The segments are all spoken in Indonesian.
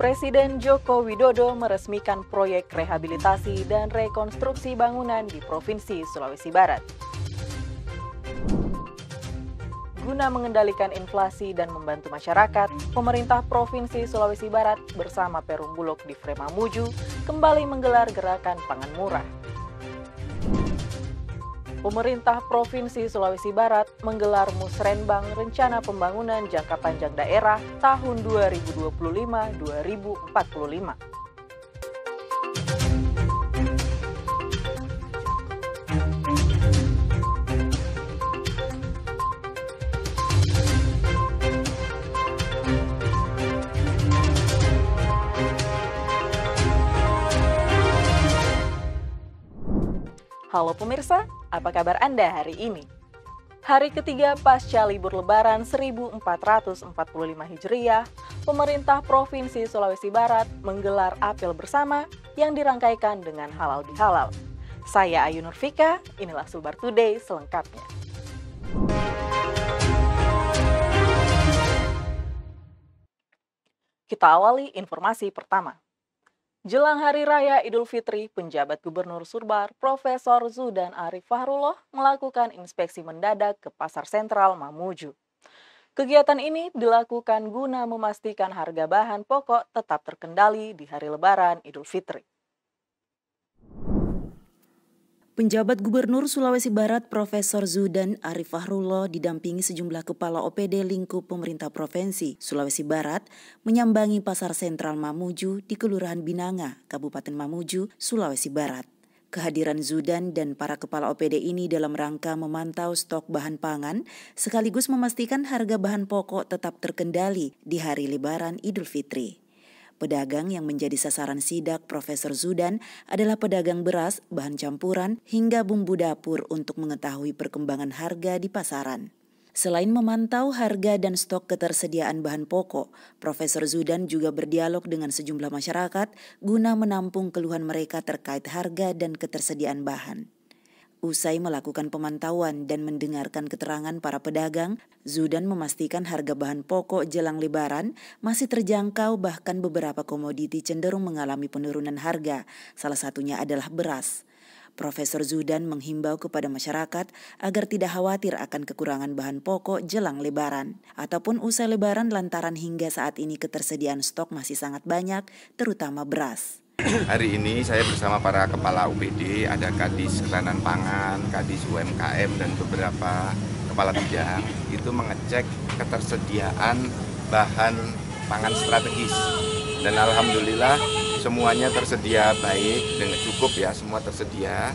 Presiden Joko Widodo meresmikan proyek rehabilitasi dan rekonstruksi bangunan di Provinsi Sulawesi Barat. Guna mengendalikan inflasi dan membantu masyarakat, pemerintah Provinsi Sulawesi Barat bersama Perum Bulog di Mamuju kembali menggelar gerakan pangan murah. Pemerintah Provinsi Sulawesi Barat menggelar Musrenbang Rencana Pembangunan Jangka Panjang Daerah tahun 2025-2045. Halo pemirsa, apa kabar Anda hari ini? Hari ketiga pasca libur Lebaran 1445 Hijriah, pemerintah Provinsi Sulawesi Barat menggelar apel bersama yang dirangkaikan dengan halal bihalal. Saya Ayu Nurfika, inilah Sulbar Today selengkapnya. Kita awali informasi pertama. Jelang Hari Raya Idul Fitri, penjabat Gubernur Sulbar, Profesor Zudan Arif Fahrullah melakukan inspeksi mendadak ke Pasar Sentral Mamuju. Kegiatan ini dilakukan guna memastikan harga bahan pokok tetap terkendali di hari Lebaran Idul Fitri. Penjabat Gubernur Sulawesi Barat Profesor Zudan Arif Fahrullah didampingi sejumlah kepala OPD lingkup pemerintah Provinsi Sulawesi Barat menyambangi Pasar Sentral Mamuju di Kelurahan Binanga, Kabupaten Mamuju, Sulawesi Barat. Kehadiran Zudan dan para kepala OPD ini dalam rangka memantau stok bahan pangan sekaligus memastikan harga bahan pokok tetap terkendali di hari Lebaran Idul Fitri. Pedagang yang menjadi sasaran sidak Profesor Zudan adalah pedagang beras, bahan campuran, hingga bumbu dapur untuk mengetahui perkembangan harga di pasaran. Selain memantau harga dan stok ketersediaan bahan pokok, Profesor Zudan juga berdialog dengan sejumlah masyarakat guna menampung keluhan mereka terkait harga dan ketersediaan bahan. Usai melakukan pemantauan dan mendengarkan keterangan para pedagang, Zudan memastikan harga bahan pokok jelang Lebaran masih terjangkau, bahkan beberapa komoditi cenderung mengalami penurunan harga, salah satunya adalah beras. Profesor Zudan menghimbau kepada masyarakat agar tidak khawatir akan kekurangan bahan pokok jelang Lebaran ataupun usai Lebaran lantaran hingga saat ini ketersediaan stok masih sangat banyak, terutama beras. Hari ini saya bersama para kepala UPD, ada Kadis Ketahanan Pangan, Kadis UMKM, dan beberapa kepala bidang itu mengecek ketersediaan bahan pangan strategis. Dan alhamdulillah semuanya tersedia baik, dengan cukup ya, semua tersedia.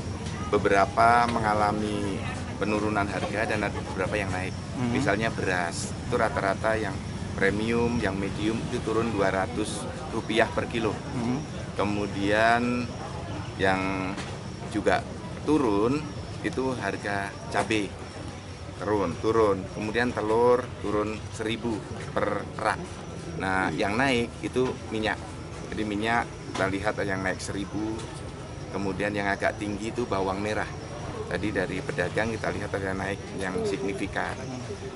Beberapa mengalami penurunan harga dan ada beberapa yang naik. Misalnya beras, itu rata-rata yang premium, yang medium itu turun Rp200 per kilo. Kemudian yang juga turun itu harga cabai turun. Kemudian telur turun 1.000 per rak. Nah, yang naik itu minyak. Jadi minyak kita lihat yang naik 1.000. Kemudian yang agak tinggi itu bawang merah. Tadi dari pedagang kita lihat ada naik yang signifikan.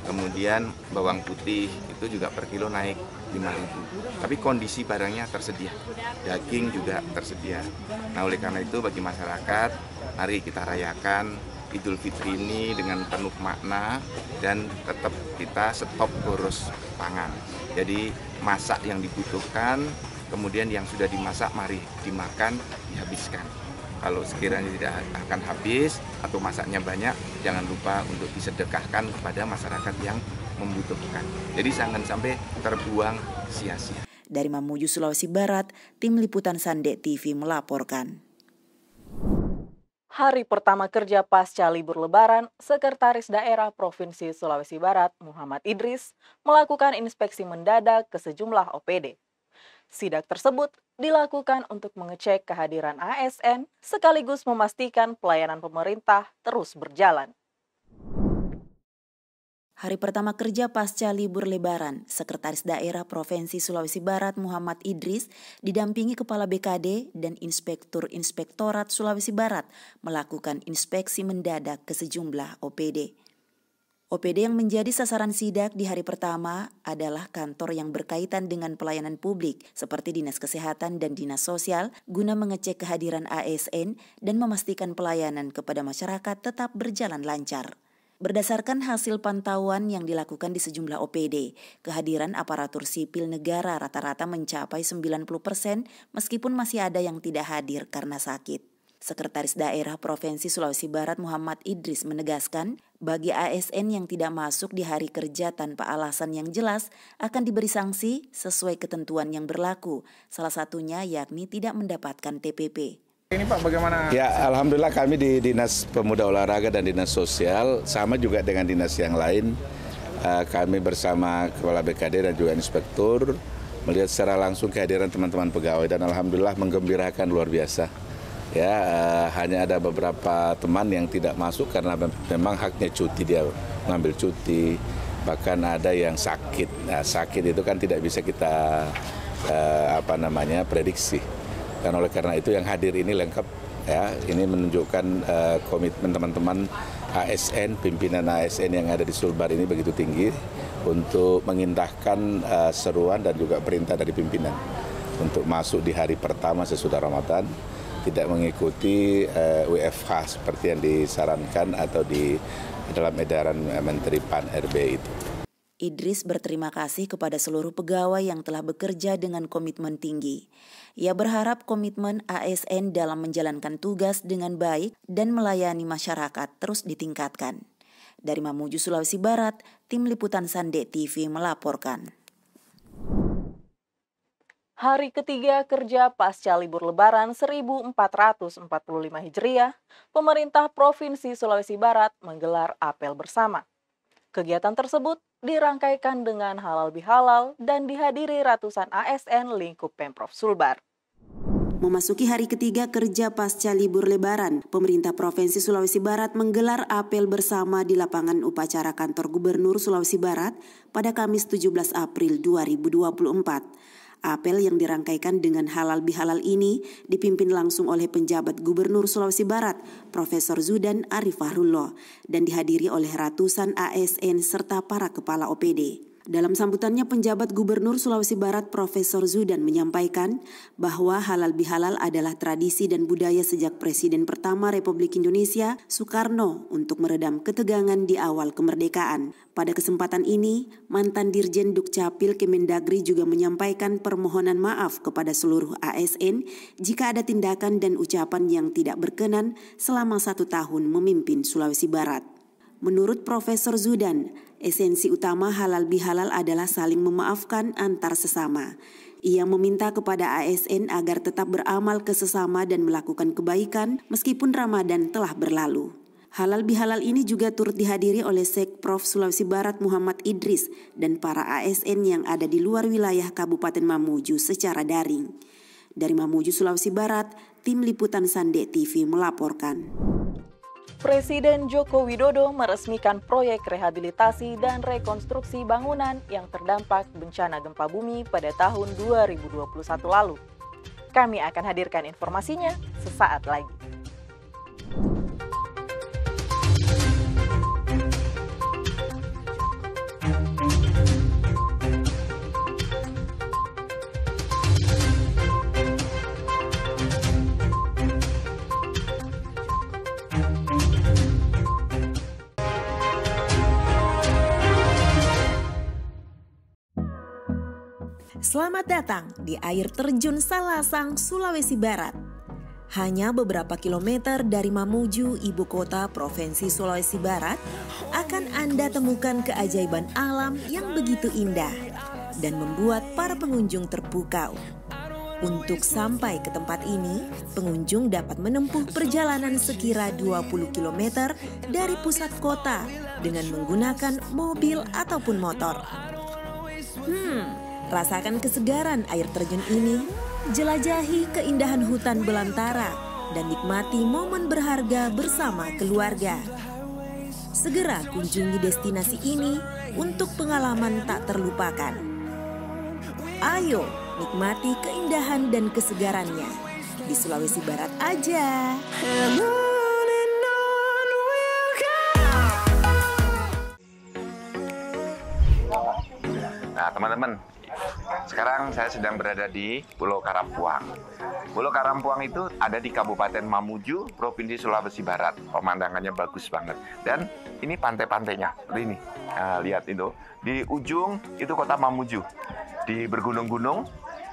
Kemudian bawang putih itu juga per kilo naik 5.000. Tapi kondisi barangnya tersedia. Daging juga tersedia. Nah, oleh karena itu bagi masyarakat, mari kita rayakan Idul Fitri ini dengan penuh makna dan tetap kita stop boros pangan. Jadi masak yang dibutuhkan, kemudian yang sudah dimasak mari dimakan, dihabiskan. Kalau sekiranya tidak akan habis atau masaknya banyak, jangan lupa untuk disedekahkan kepada masyarakat yang membutuhkan. Jadi jangan sampai terbuang sia-sia. Dari Mamuju, Sulawesi Barat, Tim Liputan Sande TV melaporkan. Hari pertama kerja pasca libur Lebaran, Sekretaris Daerah Provinsi Sulawesi Barat Muhammad Idris melakukan inspeksi mendadak ke sejumlah OPD. Sidak tersebut dilakukan untuk mengecek kehadiran ASN sekaligus memastikan pelayanan pemerintah terus berjalan. Hari pertama kerja pasca libur Lebaran, Sekretaris Daerah Provinsi Sulawesi Barat Muhammad Idris didampingi Kepala BKD dan Inspektur Inspektorat Sulawesi Barat melakukan inspeksi mendadak ke sejumlah OPD. OPD yang menjadi sasaran sidak di hari pertama adalah kantor yang berkaitan dengan pelayanan publik seperti Dinas Kesehatan dan Dinas Sosial guna mengecek kehadiran ASN dan memastikan pelayanan kepada masyarakat tetap berjalan lancar. Berdasarkan hasil pantauan yang dilakukan di sejumlah OPD, kehadiran aparatur sipil negara rata-rata mencapai 90% meskipun masih ada yang tidak hadir karena sakit. Sekretaris Daerah Provinsi Sulawesi Barat Muhammad Idris menegaskan, bagi ASN yang tidak masuk di hari kerja tanpa alasan yang jelas akan diberi sanksi sesuai ketentuan yang berlaku, salah satunya yakni tidak mendapatkan TPP. Ini Pak bagaimana? Ya, alhamdulillah kami di Dinas Pemuda Olahraga dan Dinas Sosial sama juga dengan dinas yang lain. Kami bersama Kepala BKD dan juga Inspektur melihat secara langsung kehadiran teman-teman pegawai dan alhamdulillah menggembirakan luar biasa. Ya, hanya ada beberapa teman yang tidak masuk karena memang haknya cuti, dia mengambil cuti, bahkan ada yang sakit. Nah, sakit itu kan tidak bisa kita prediksi. Dan oleh karena itu yang hadir ini lengkap, ya. Ini menunjukkan komitmen teman-teman ASN, pimpinan ASN yang ada di Sulbar ini begitu tinggi untuk mengindahkan seruan dan juga perintah dari pimpinan untuk masuk di hari pertama sesudah Ramadan, tidak mengikuti WFH seperti yang disarankan atau di dalam edaran Menteri PAN-RB itu. Idris berterima kasih kepada seluruh pegawai yang telah bekerja dengan komitmen tinggi. Ia berharap komitmen ASN dalam menjalankan tugas dengan baik dan melayani masyarakat terus ditingkatkan. Dari Mamuju, Sulawesi Barat, Tim Liputan Sande TV melaporkan. Hari ketiga kerja pasca libur Lebaran 1445 Hijriah, pemerintah Provinsi Sulawesi Barat menggelar apel bersama. Kegiatan tersebut dirangkaikan dengan halal bihalal dan dihadiri ratusan ASN lingkup Pemprov Sulbar. Memasuki hari ketiga kerja pasca libur Lebaran, pemerintah Provinsi Sulawesi Barat menggelar apel bersama di lapangan upacara kantor Gubernur Sulawesi Barat pada Kamis 17 April 2024. Apel yang dirangkaikan dengan halal bihalal ini dipimpin langsung oleh penjabat Gubernur Sulawesi Barat, Profesor Zudan Arifah Rullo, dan dihadiri oleh ratusan ASN serta para kepala OPD. Dalam sambutannya, penjabat Gubernur Sulawesi Barat Profesor Zudan menyampaikan bahwa halal bihalal adalah tradisi dan budaya sejak Presiden pertama Republik Indonesia, Soekarno, untuk meredam ketegangan di awal kemerdekaan. Pada kesempatan ini, mantan Dirjen Dukcapil Kemendagri juga menyampaikan permohonan maaf kepada seluruh ASN jika ada tindakan dan ucapan yang tidak berkenan selama 1 tahun memimpin Sulawesi Barat. Menurut Profesor Zudan, esensi utama halal bihalal adalah saling memaafkan antar sesama. Ia meminta kepada ASN agar tetap beramal ke sesama dan melakukan kebaikan meskipun Ramadan telah berlalu. Halal bihalal ini juga turut dihadiri oleh Sekprov Sulawesi Barat Muhammad Idris dan para ASN yang ada di luar wilayah Kabupaten Mamuju secara daring. Dari Mamuju, Sulawesi Barat, Tim Liputan Sande TV melaporkan. Presiden Joko Widodo meresmikan proyek rehabilitasi dan rekonstruksi bangunan yang terdampak bencana gempa bumi pada tahun 2021 lalu. Kami akan hadirkan informasinya sesaat lagi. Selamat datang di air terjun Salasang, Sulawesi Barat. Hanya beberapa kilometer dari Mamuju, ibu kota Provinsi Sulawesi Barat, akan Anda temukan keajaiban alam yang begitu indah dan membuat para pengunjung terpukau. Untuk sampai ke tempat ini, pengunjung dapat menempuh perjalanan sekira 20 km dari pusat kota dengan menggunakan mobil ataupun motor. Rasakan kesegaran air terjun ini, jelajahi keindahan hutan belantara, dan nikmati momen berharga bersama keluarga. Segera kunjungi destinasi ini untuk pengalaman tak terlupakan. Ayo nikmati keindahan dan kesegarannya di Sulawesi Barat aja. Nah, teman-teman, sekarang saya sedang berada di Pulau Karampuang. Pulau Karampuang itu ada di Kabupaten Mamuju, Provinsi Sulawesi Barat. Pemandangannya bagus banget. Dan ini pantai-pantainya. Ini, nah, lihat itu. Di ujung itu kota Mamuju. Di bergunung-gunung.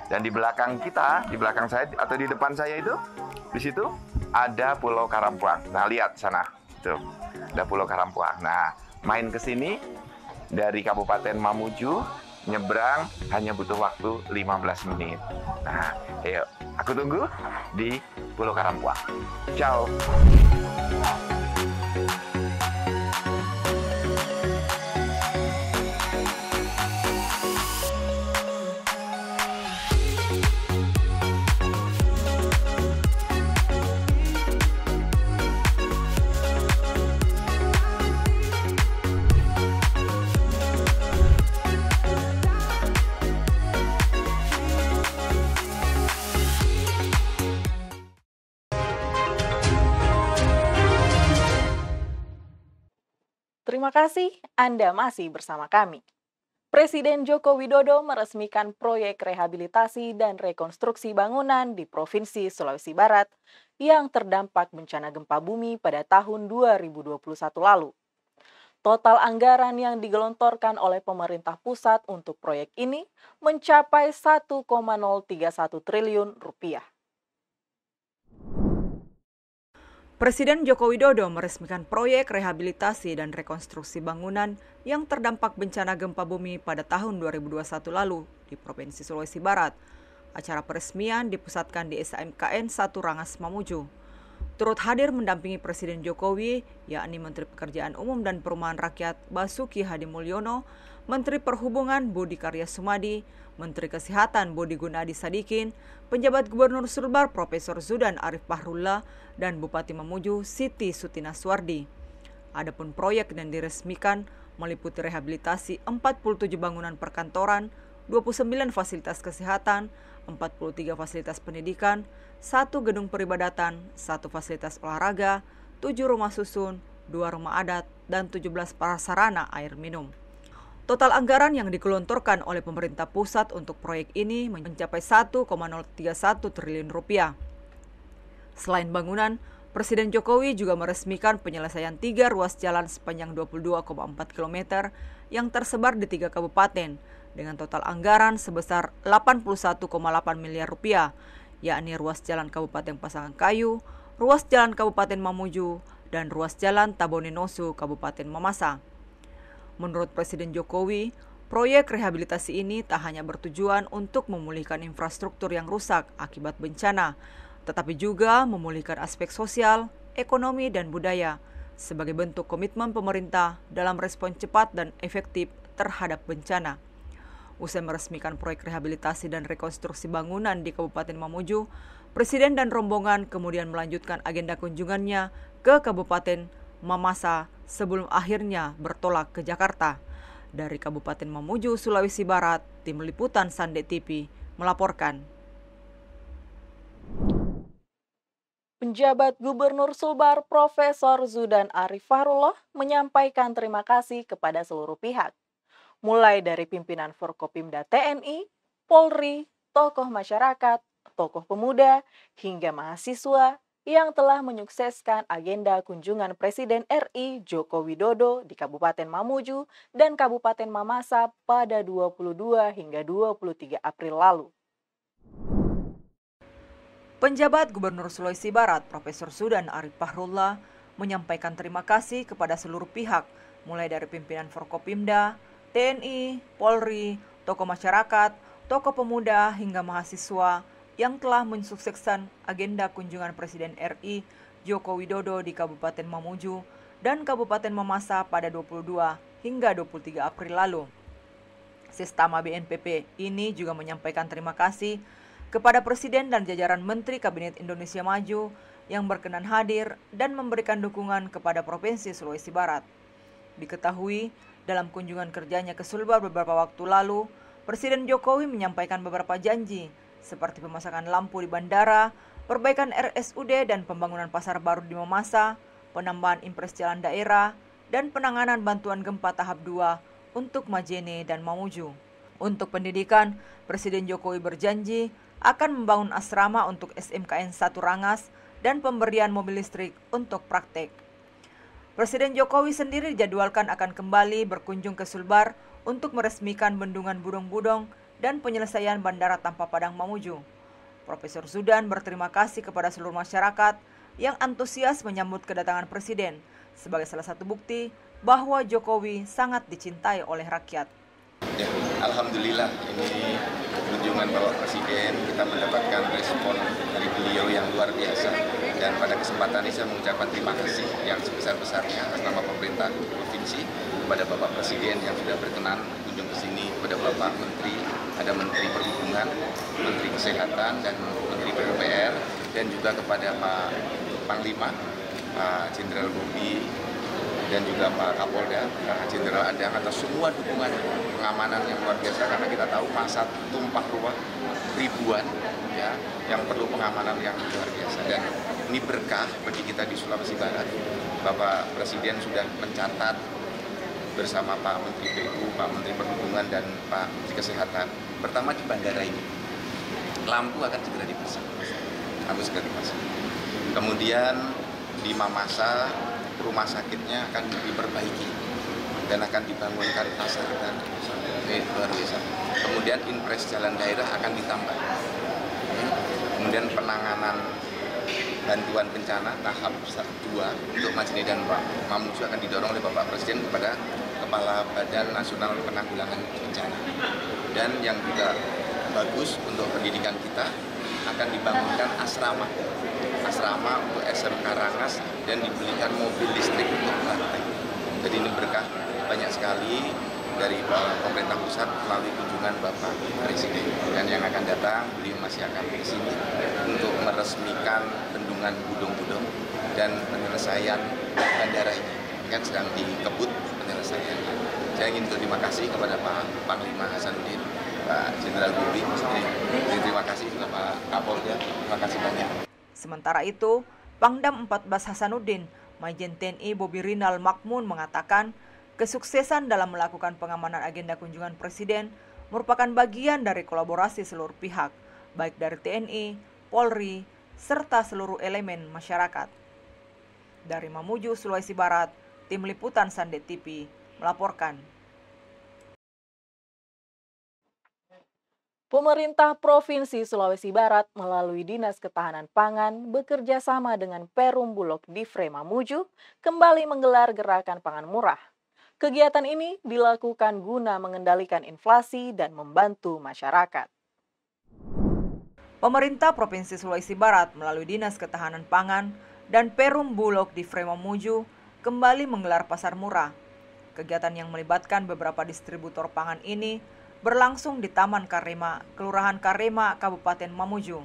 Dan di belakang kita, di belakang saya atau di depan saya itu, di situ ada Pulau Karampuang. Nah, lihat sana. Tuh, ada Pulau Karampuang. Nah, main ke sini dari Kabupaten Mamuju, nyebrang hanya butuh waktu 15 menit. Nah, ayo, aku tunggu di Pulau Karampuang. Ciao. Terima kasih Anda masih bersama kami. Presiden Joko Widodo meresmikan proyek rehabilitasi dan rekonstruksi bangunan di Provinsi Sulawesi Barat yang terdampak bencana gempa bumi pada tahun 2021 lalu. Total anggaran yang digelontorkan oleh pemerintah pusat untuk proyek ini mencapai 1,031 triliun rupiah. Presiden Joko Widodo meresmikan proyek rehabilitasi dan rekonstruksi bangunan yang terdampak bencana gempa bumi pada tahun 2021 lalu di Provinsi Sulawesi Barat. Acara peresmian dipusatkan di SMKN 1 Rangas Mamuju. Turut hadir mendampingi Presiden Jokowi, yakni Menteri Pekerjaan Umum dan Perumahan Rakyat Basuki Hadimulyono, Menteri Perhubungan Budi Karya Sumadi, Menteri Kesehatan Budi Gunadi Sadikin, penjabat Gubernur Sulbar Profesor Zudan Arif Fahrullah, dan Bupati Mamuju Siti Sutina Suwardi. Adapun proyek yang diresmikan meliputi rehabilitasi 47 bangunan perkantoran, 29 fasilitas kesehatan, 43 fasilitas pendidikan, 1 gedung peribadatan, 1 fasilitas olahraga, 7 rumah susun, 2 rumah adat, dan 17 prasarana air minum. Total anggaran yang digelontorkan oleh pemerintah pusat untuk proyek ini mencapai 1,031 triliun rupiah. Selain bangunan, Presiden Jokowi juga meresmikan penyelesaian 3 ruas jalan sepanjang 22,4 km yang tersebar di 3 kabupaten dengan total anggaran sebesar 81,8 miliar rupiah, yakni ruas jalan Kabupaten Pasangan Kayu, ruas jalan Kabupaten Mamuju, dan ruas jalan Tabonenosu Kabupaten Mamasa. Menurut Presiden Jokowi, proyek rehabilitasi ini tak hanya bertujuan untuk memulihkan infrastruktur yang rusak akibat bencana, tetapi juga memulihkan aspek sosial, ekonomi, dan budaya sebagai bentuk komitmen pemerintah dalam respon cepat dan efektif terhadap bencana. Usai meresmikan proyek rehabilitasi dan rekonstruksi bangunan di Kabupaten Mamuju, Presiden dan rombongan kemudian melanjutkan agenda kunjungannya ke Kabupaten Mamasa sebelum akhirnya bertolak ke Jakarta. Dari Kabupaten Mamuju, Sulawesi Barat, Tim Liputan Sande TV melaporkan. Penjabat Gubernur Sulbar Profesor Zudan Arif Fahrullah menyampaikan terima kasih kepada seluruh pihak, mulai dari pimpinan Forkopimda TNI, Polri, tokoh masyarakat, tokoh pemuda, hingga mahasiswa yang telah menyukseskan agenda kunjungan Presiden RI Joko Widodo di Kabupaten Mamuju dan Kabupaten Mamasa pada 22 hingga 23 April lalu. Penjabat Gubernur Sulawesi Barat, Profesor Zudan Arif Fahrullah, menyampaikan terima kasih kepada seluruh pihak, mulai dari pimpinan Forkopimda, TNI, Polri, tokoh masyarakat, tokoh pemuda, hingga mahasiswa yang telah mensukseskan agenda kunjungan Presiden RI Joko Widodo di Kabupaten Mamuju dan Kabupaten Mamasa pada 22 hingga 23 April lalu. Sestama BNPB ini juga menyampaikan terima kasih kepada Presiden dan jajaran Menteri Kabinet Indonesia Maju yang berkenan hadir dan memberikan dukungan kepada Provinsi Sulawesi Barat. Diketahui, dalam kunjungan kerjanya ke Sulbar beberapa waktu lalu, Presiden Jokowi menyampaikan beberapa janji, seperti pemasangan lampu di bandara, perbaikan RSUD dan pembangunan pasar baru di Mamasa, penambahan impres jalan daerah, dan penanganan bantuan gempa tahap 2 untuk Majene dan Mamuju. Untuk pendidikan, Presiden Jokowi berjanji akan membangun asrama untuk SMKN 1 Rangas dan pemberian mobil listrik untuk praktek. Presiden Jokowi sendiri dijadwalkan akan kembali berkunjung ke Sulbar untuk meresmikan bendungan Budong-Budong dan penyelesaian Bandara Tanpa Padang Mamuju. Profesor Zudan berterima kasih kepada seluruh masyarakat yang antusias menyambut kedatangan Presiden sebagai salah satu bukti bahwa Jokowi sangat dicintai oleh rakyat. Ya, alhamdulillah ini kunjungan Bapak Presiden, kita mendapatkan respon dari beliau yang luar biasa. Dan pada kesempatan ini saya mengucapkan terima kasih yang sebesar-besarnya atas nama pemerintah provinsi kepada Bapak Presiden yang sudah berkenan kunjung ke sini, kepada Bapak Menteri, ada Menteri Perhubungan, Menteri Kesehatan, dan Menteri PUPR, dan juga kepada Pak Panglima, Pak Jenderal Bobi, dan juga Pak Kapolda, Jenderal Adang, atas semua dukungan pengamanan yang luar biasa, karena kita tahu masa tumpah ruah ribuan ya yang perlu pengamanan yang luar biasa, dan ini berkah bagi kita di Sulawesi Barat. Bapak Presiden sudah mencatat bersama Pak Menteri PU, Pak Menteri Perhubungan, dan Pak Menteri Kesehatan. Pertama di bandara ini, lampu akan segera dipasang. Kemudian di Mamasa, rumah sakitnya akan diperbaiki dan akan dibangunkan pasar dan luar biasa. Kemudian impres jalan daerah akan ditambah. Kemudian penanganan bantuan bencana tahap 2 untuk Majene dan Mamuju akan didorong oleh Bapak Presiden kepada Kepala Badan Nasional Penanggulangan Bencana. Dan yang juga bagus untuk pendidikan kita akan dibangunkan asrama untuk SMK Rangas dan dibelikan mobil listrik untuk praktek. Jadi ini berkah banyak sekali dari pemerintah pusat melalui kunjungan Bapak Presiden, dan yang akan datang beliau masih akan ke sini untuk meresmikan bendungan Budong-Budong dan penyelesaian bandara ini kan sedang dikebut penyelesaiannya. Saya ingin berterima kasih kepada Pak Panglima Hasanuddin, Pak Jenderal Bobi, terima kasih kepada Pak Kapolda, terima kasih banyak. Sementara itu, Pangdam 14 Hasanuddin, Majen TNI Bobi Rinal Makmun mengatakan kesuksesan dalam melakukan pengamanan agenda kunjungan Presiden merupakan bagian dari kolaborasi seluruh pihak, baik dari TNI, Polri, serta seluruh elemen masyarakat. Dari Mamuju, Sulawesi Barat, Tim Liputan Sandet TV melaporkan. Pemerintah Provinsi Sulawesi Barat melalui Dinas Ketahanan Pangan bekerja sama dengan Perum Bulog Divre Mamuju kembali menggelar gerakan pangan murah. Kegiatan ini dilakukan guna mengendalikan inflasi dan membantu masyarakat. Pemerintah Provinsi Sulawesi Barat melalui Dinas Ketahanan Pangan dan Perum Bulog Divre Mamuju kembali menggelar pasar murah. Kegiatan yang melibatkan beberapa distributor pangan ini berlangsung di Taman Karema, Kelurahan Karema, Kabupaten Mamuju.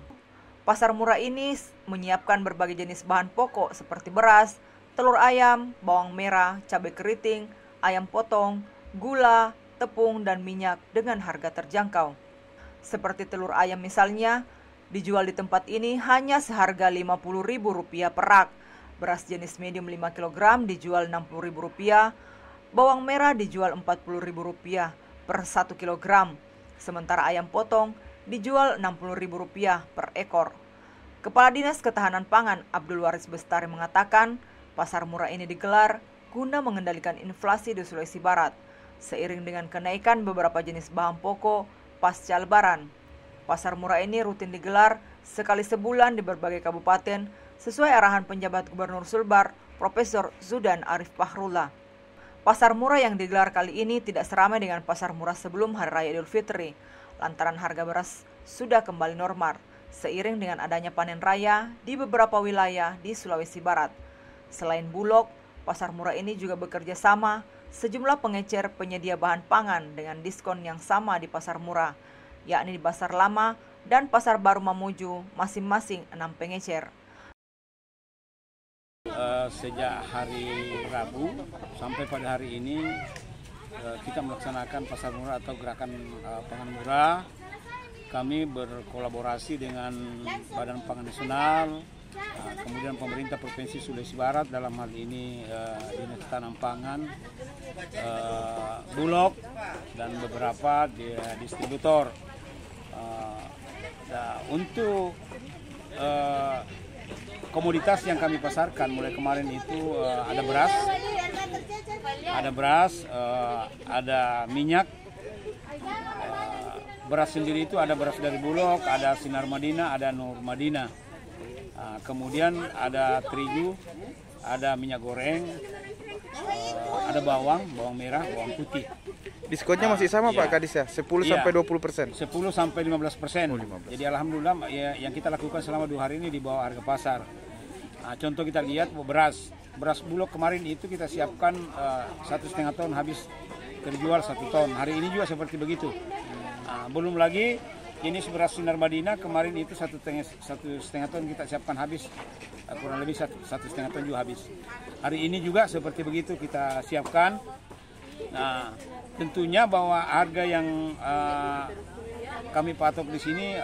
Pasar murah ini menyiapkan berbagai jenis bahan pokok seperti beras, telur ayam, bawang merah, cabai keriting, ayam potong, gula, tepung, dan minyak dengan harga terjangkau. Seperti telur ayam misalnya, dijual di tempat ini hanya seharga Rp50.000 per rak. Beras jenis medium 5 kg dijual Rp60.000, bawang merah dijual Rp40.000 per 1 kg, sementara ayam potong dijual Rp60.000 per ekor. Kepala Dinas Ketahanan Pangan Abdul Waris Bestari mengatakan, pasar murah ini digelar guna mengendalikan inflasi di Sulawesi Barat, seiring dengan kenaikan beberapa jenis bahan pokok pasca Lebaran. Pasar murah ini rutin digelar sekali sebulan di berbagai kabupaten sesuai arahan penjabat Gubernur Sulbar, Profesor Zudan Arifah. Pasar murah yang digelar kali ini tidak seramai dengan pasar murah sebelum Hari Raya Idul Fitri, lantaran harga beras sudah kembali normal, seiring dengan adanya panen raya di beberapa wilayah di Sulawesi Barat. Selain Bulog, pasar murah ini juga bekerja sama sejumlah pengecer penyedia bahan pangan dengan diskon yang sama di pasar murah, yakni di Pasar Lama dan Pasar Baru Mamuju, masing-masing 6 pengecer. Sejak hari Rabu sampai pada hari ini kita melaksanakan pasar murah atau gerakan pangan murah. Kami berkolaborasi dengan Badan Pangan Nasional, kemudian pemerintah Provinsi Sulawesi Barat, dalam hal ini Dinas ketahanan pangan, Bulog, dan beberapa distributor. Untuk komoditas yang kami pasarkan mulai kemarin itu ada beras, ada minyak. Beras sendiri itu ada beras dari Bulog, ada Sinar Madinah, ada Nur Madinah. Kemudian ada terigu, ada minyak goreng, ada bawang merah, bawang putih. Diskonnya masih sama Pak Kadis ya? 10 sampai 20%? 10 sampai 15%. Jadi alhamdulillah ya, yang kita lakukan selama 2 hari ini di bawah harga pasar. Contoh kita lihat beras Bulog kemarin itu kita siapkan 1,5 ton habis terjual 1 ton. Hari ini juga seperti begitu. Belum lagi jenis beras Sinar Madinah kemarin itu 1,5 ton kita siapkan habis, kurang lebih 1,5 ton juga habis. Hari ini juga seperti begitu kita siapkan. Nah, tentunya bahwa harga yang kami patok di sini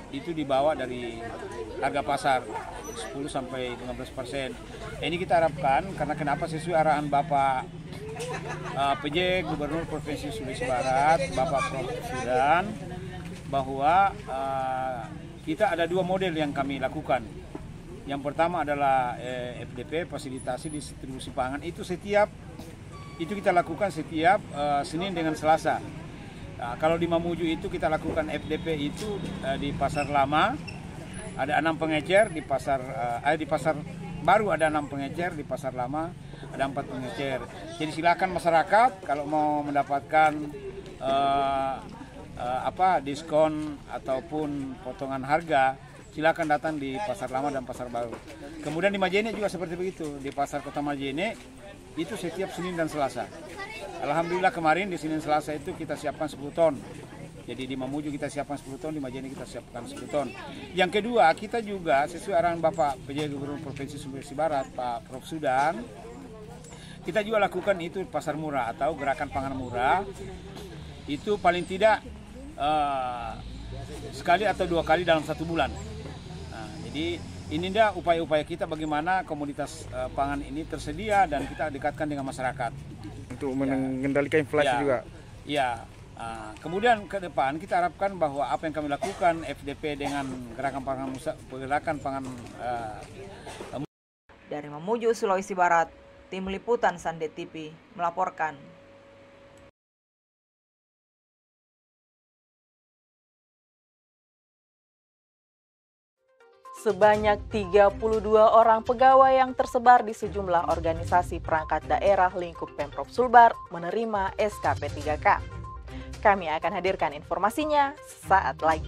itu dibawa dari harga pasar 10 sampai 15%. Ini kita harapkan karena kenapa sesuai arahan Bapak PJ Gubernur Provinsi Sulawesi Barat, Bapak Prof. Zudan, bahwa kita ada 2 model yang kami lakukan. Yang pertama adalah FDP, fasilitasi distribusi pangan, itu kita lakukan setiap Senin dengan Selasa. Kalau di Mamuju itu kita lakukan FDP itu di Pasar Lama ada 6 pengecer, di pasar baru ada 6 pengecer, di Pasar Lama ada 4 pengecer. Jadi silakan masyarakat kalau mau mendapatkan diskon ataupun potongan harga, silakan datang di Pasar Lama dan Pasar Baru. Kemudian di Majene juga seperti begitu, di Pasar Kota Majene itu setiap Senin dan Selasa. Alhamdulillah kemarin di Senin Selasa itu kita siapkan 10 ton. Jadi di Mamuju kita siapkan 10 ton, di Majene kita siapkan 10 ton. Yang kedua, kita juga sesuai arahan Bapak PJ Gubernur Provinsi Sulawesi Barat, Pak Prof. Zudan, kita juga lakukan itu pasar murah atau gerakan pangan murah. Itu paling tidak sekali atau 2 kali dalam 1 bulan. Jadi ini dia upaya-upaya kita bagaimana komoditas pangan ini tersedia dan kita dekatkan dengan masyarakat. Untuk mengendalikan inflasi juga. Ya. Kemudian ke depan kita harapkan bahwa apa yang kami lakukan FDP dengan gerakan pangan Dari Mamuju, Sulawesi Barat, Tim Liputan Sande TV melaporkan. Sebanyak 32 orang pegawai yang tersebar di sejumlah organisasi perangkat daerah lingkup Pemprov Sulbar menerima SKP 3K. Kami akan hadirkan informasinya saat lagi.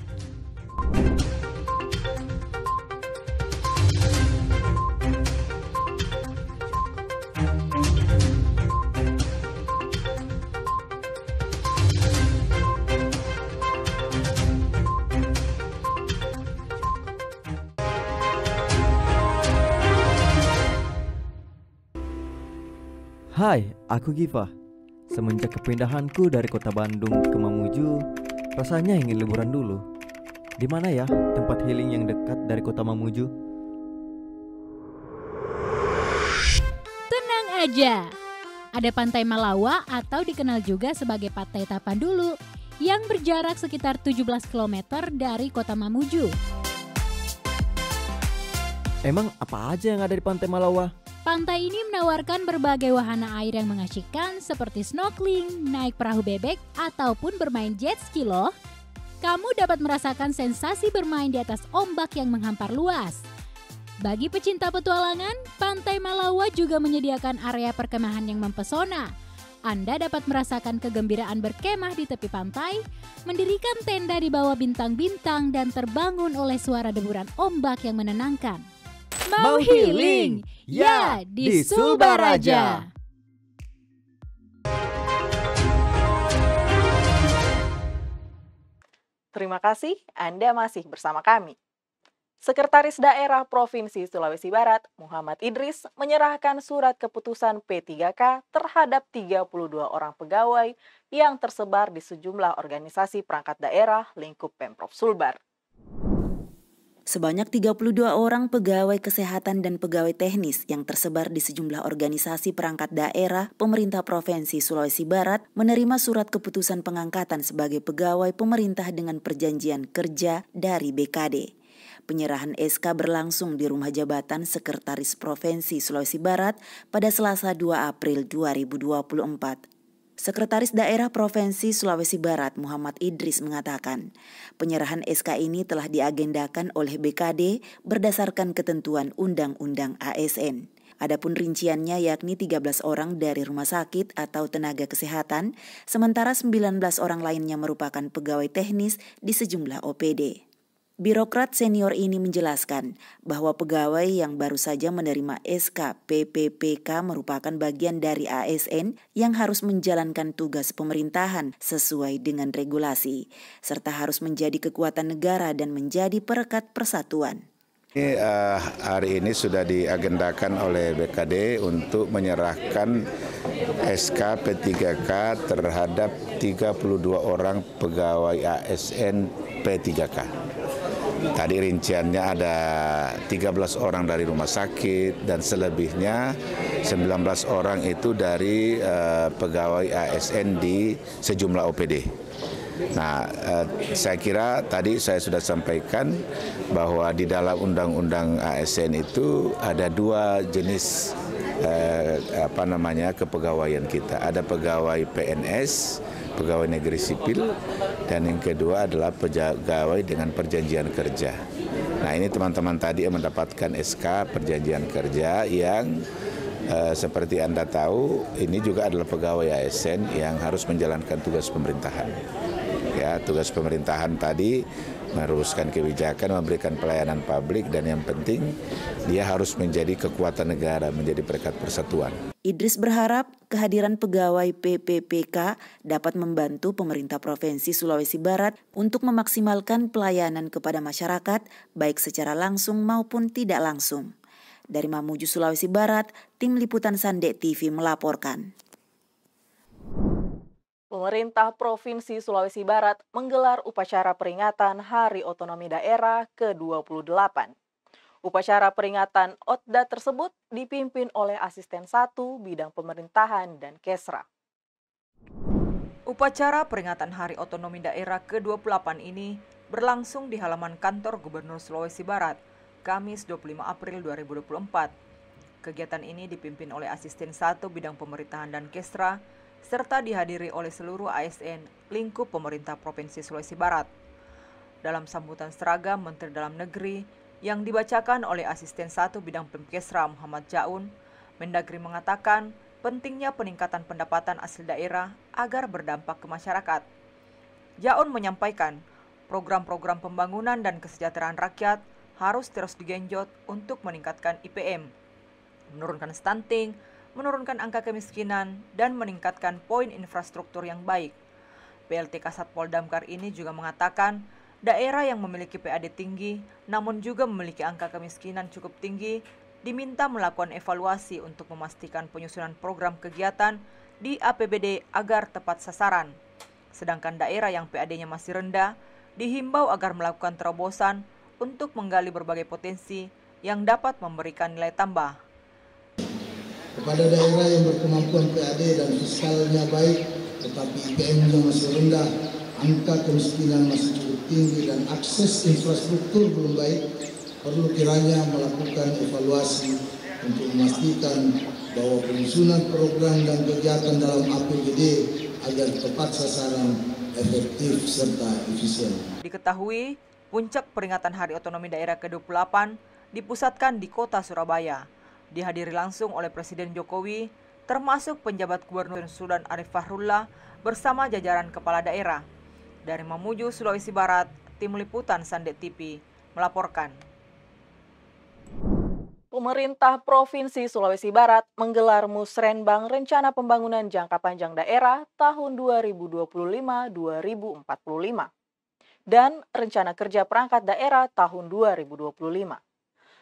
Hai, aku Giva. Semenjak kepindahanku dari kota Bandung ke Mamuju, rasanya ingin liburan dulu. Di mana ya tempat healing yang dekat dari kota Mamuju? Tenang aja, ada Pantai Malawa atau dikenal juga sebagai Pantai Tapandulu yang berjarak sekitar 17 km dari kota Mamuju. Emang apa aja yang ada di Pantai Malawa? Pantai ini menawarkan berbagai wahana air yang mengasyikkan seperti snorkeling, naik perahu bebek, ataupun bermain jet ski loh. Kamu dapat merasakan sensasi bermain di atas ombak yang menghampar luas. Bagi pecinta petualangan, Pantai Malawa juga menyediakan area perkemahan yang mempesona. Anda dapat merasakan kegembiraan berkemah di tepi pantai, mendirikan tenda di bawah bintang-bintang, dan terbangun oleh suara deburan ombak yang menenangkan. Mau healing? Ya, di Sulbaraja. Terima kasih Anda masih bersama kami. Sekretaris Daerah Provinsi Sulawesi Barat, Muhammad Idris, menyerahkan surat keputusan P3K terhadap 32 orang pegawai yang tersebar di sejumlah organisasi perangkat daerah lingkup Pemprov Sulbar. Sebanyak 32 orang pegawai kesehatan dan pegawai teknis yang tersebar di sejumlah organisasi perangkat daerah pemerintah Provinsi Sulawesi Barat menerima surat keputusan pengangkatan sebagai pegawai pemerintah dengan perjanjian kerja dari BKD. Penyerahan SK berlangsung di Rumah Jabatan Sekretaris Provinsi Sulawesi Barat pada Selasa 2 April 2024. Sekretaris Daerah Provinsi Sulawesi Barat Muhammad Idris mengatakan, penyerahan SK ini telah diagendakan oleh BKD berdasarkan ketentuan Undang-Undang ASN. Adapun rinciannya yakni 13 orang dari rumah sakit atau tenaga kesehatan, sementara 19 orang lainnya merupakan pegawai teknis di sejumlah OPD. Birokrat senior ini menjelaskan bahwa pegawai yang baru saja menerima SK PPPK merupakan bagian dari ASN yang harus menjalankan tugas pemerintahan sesuai dengan regulasi, serta harus menjadi kekuatan negara dan menjadi perekat persatuan. Hari ini sudah diagendakan oleh BKD untuk menyerahkan SK P3K terhadap 32 orang pegawai ASN P3K. Tadi rinciannya ada 13 orang dari rumah sakit dan selebihnya 19 orang itu dari pegawai ASN di sejumlah OPD. Nah, saya kira tadi saya sudah sampaikan bahwa di dalam Undang-Undang ASN itu ada dua jenis kepegawaian kita. Ada pegawai PNS, pegawai negeri sipil, dan yang kedua adalah pegawai dengan perjanjian kerja. Nah, ini teman-teman tadi yang mendapatkan SK perjanjian kerja yang seperti Anda tahu, ini juga adalah pegawai ASN yang harus menjalankan tugas pemerintahan. Ya, tugas pemerintahan tadi meluruskan kebijakan, memberikan pelayanan publik, dan yang penting dia harus menjadi kekuatan negara, menjadi perekat persatuan. Idris berharap kehadiran pegawai PPPK dapat membantu pemerintah Provinsi Sulawesi Barat untuk memaksimalkan pelayanan kepada masyarakat, baik secara langsung maupun tidak langsung. Dari Mamuju, Sulawesi Barat, Tim Liputan Sande TV melaporkan. Pemerintah Provinsi Sulawesi Barat menggelar upacara peringatan Hari Otonomi Daerah ke-28. Upacara peringatan OTDA tersebut dipimpin oleh Asisten 1 Bidang Pemerintahan dan Kesra. Upacara peringatan Hari Otonomi Daerah ke-28 ini berlangsung di halaman kantor Gubernur Sulawesi Barat, Kamis 25 April 2024. Kegiatan ini dipimpin oleh Asisten 1 Bidang Pemerintahan dan Kesra, serta dihadiri oleh seluruh ASN lingkup pemerintah Provinsi Sulawesi Barat. Dalam sambutan seragam Menteri Dalam Negeri yang dibacakan oleh Asisten 1 Bidang Pemkesra Muhammad Jaun, Mendagri mengatakan pentingnya peningkatan pendapatan asli daerah agar berdampak ke masyarakat. Jaun menyampaikan program-program pembangunan dan kesejahteraan rakyat harus terus digenjot untuk meningkatkan IPM, menurunkan stunting, menurunkan angka kemiskinan, dan meningkatkan poin infrastruktur yang baik. PLT Kasat Pol Damkar ini juga mengatakan, daerah yang memiliki PAD tinggi, namun juga memiliki angka kemiskinan cukup tinggi, diminta melakukan evaluasi untuk memastikan penyusunan program kegiatan di APBD agar tepat sasaran. Sedangkan daerah yang PAD-nya masih rendah, dihimbau agar melakukan terobosan untuk menggali berbagai potensi yang dapat memberikan nilai tambah. Kepada daerah yang berkemampuan PAD dan fiskalnya baik, tetapi IPM-nya masih rendah, angka kemiskinan masih cukup tinggi, dan akses infrastruktur belum baik, perlu kiranya melakukan evaluasi untuk memastikan bahwa penyusunan program dan kegiatan dalam APBD agar tepat sasaran, efektif, serta efisien. Diketahui, puncak peringatan Hari Otonomi Daerah ke-28 dipusatkan di kota Surabaya. Dihadiri langsung oleh Presiden Jokowi, termasuk penjabat Gubernur Sudan Arifah Rulla bersama jajaran kepala daerah. Dari Mamuju, Sulawesi Barat, Tim Liputan Sande TV melaporkan. Pemerintah Provinsi Sulawesi Barat menggelar Musrenbang Rencana Pembangunan Jangka Panjang Daerah tahun 2025-2045 dan Rencana Kerja Perangkat Daerah tahun 2025.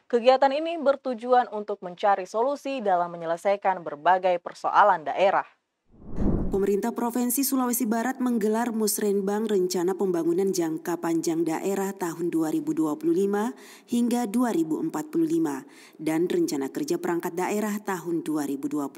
Kegiatan ini bertujuan untuk mencari solusi dalam menyelesaikan berbagai persoalan daerah. Pemerintah Provinsi Sulawesi Barat menggelar Musrenbang Rencana Pembangunan Jangka Panjang Daerah tahun 2025 hingga 2045 dan Rencana Kerja Perangkat Daerah tahun 2025.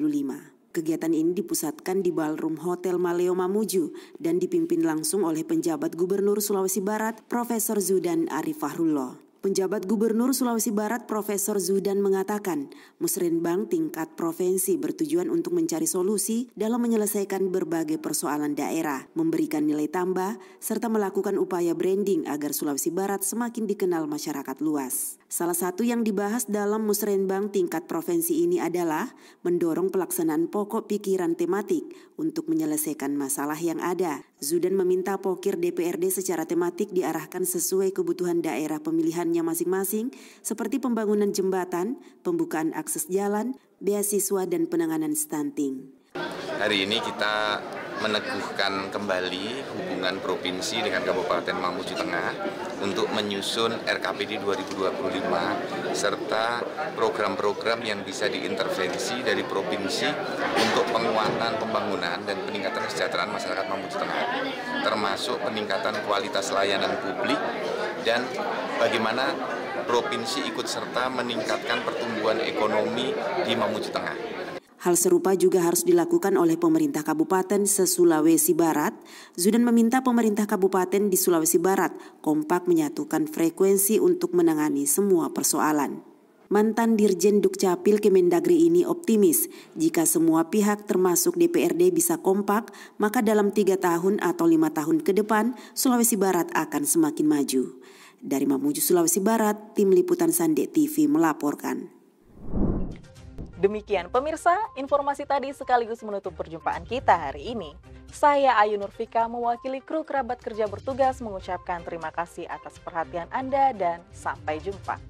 Kegiatan ini dipusatkan di Ballroom Hotel Maleo Mamuju dan dipimpin langsung oleh penjabat Gubernur Sulawesi Barat, Profesor Zudan Arifahrullah. Penjabat Gubernur Sulawesi Barat Profesor Zudan mengatakan, Musrenbang tingkat provinsi bertujuan untuk mencari solusi dalam menyelesaikan berbagai persoalan daerah, memberikan nilai tambah, serta melakukan upaya branding agar Sulawesi Barat semakin dikenal masyarakat luas. Salah satu yang dibahas dalam Musrenbang tingkat provinsi ini adalah mendorong pelaksanaan pokok pikiran tematik untuk menyelesaikan masalah yang ada. Zudan meminta pokir DPRD secara tematik diarahkan sesuai kebutuhan daerah pemilihannya masing-masing seperti pembangunan jembatan, pembukaan akses jalan, beasiswa dan penanganan stunting. Hari ini kita meneguhkan kembali hubungan provinsi dengan Kabupaten Mamuju Tengah untuk menyusun RKPD 2025 serta program-program yang bisa diintervensi dari provinsi untuk penguatan pembangunan dan peningkatan kesejahteraan masyarakat Mamuju Tengah, termasuk peningkatan kualitas layanan publik dan bagaimana provinsi ikut serta meningkatkan pertumbuhan ekonomi di Mamuju Tengah. Hal serupa juga harus dilakukan oleh pemerintah kabupaten se-Sulawesi Barat. Zudan meminta pemerintah kabupaten di Sulawesi Barat kompak menyatukan frekuensi untuk menangani semua persoalan. Mantan Dirjen Dukcapil Kemendagri ini optimis jika semua pihak termasuk DPRD bisa kompak, maka dalam 3 tahun atau 5 tahun ke depan Sulawesi Barat akan semakin maju. Dari Mamuju, Sulawesi Barat, Tim Liputan Sandek TV melaporkan. Demikian pemirsa, informasi tadi sekaligus menutup perjumpaan kita hari ini. Saya Ayu Nurfika mewakili kru kerabat kerja bertugas mengucapkan terima kasih atas perhatian Anda dan sampai jumpa.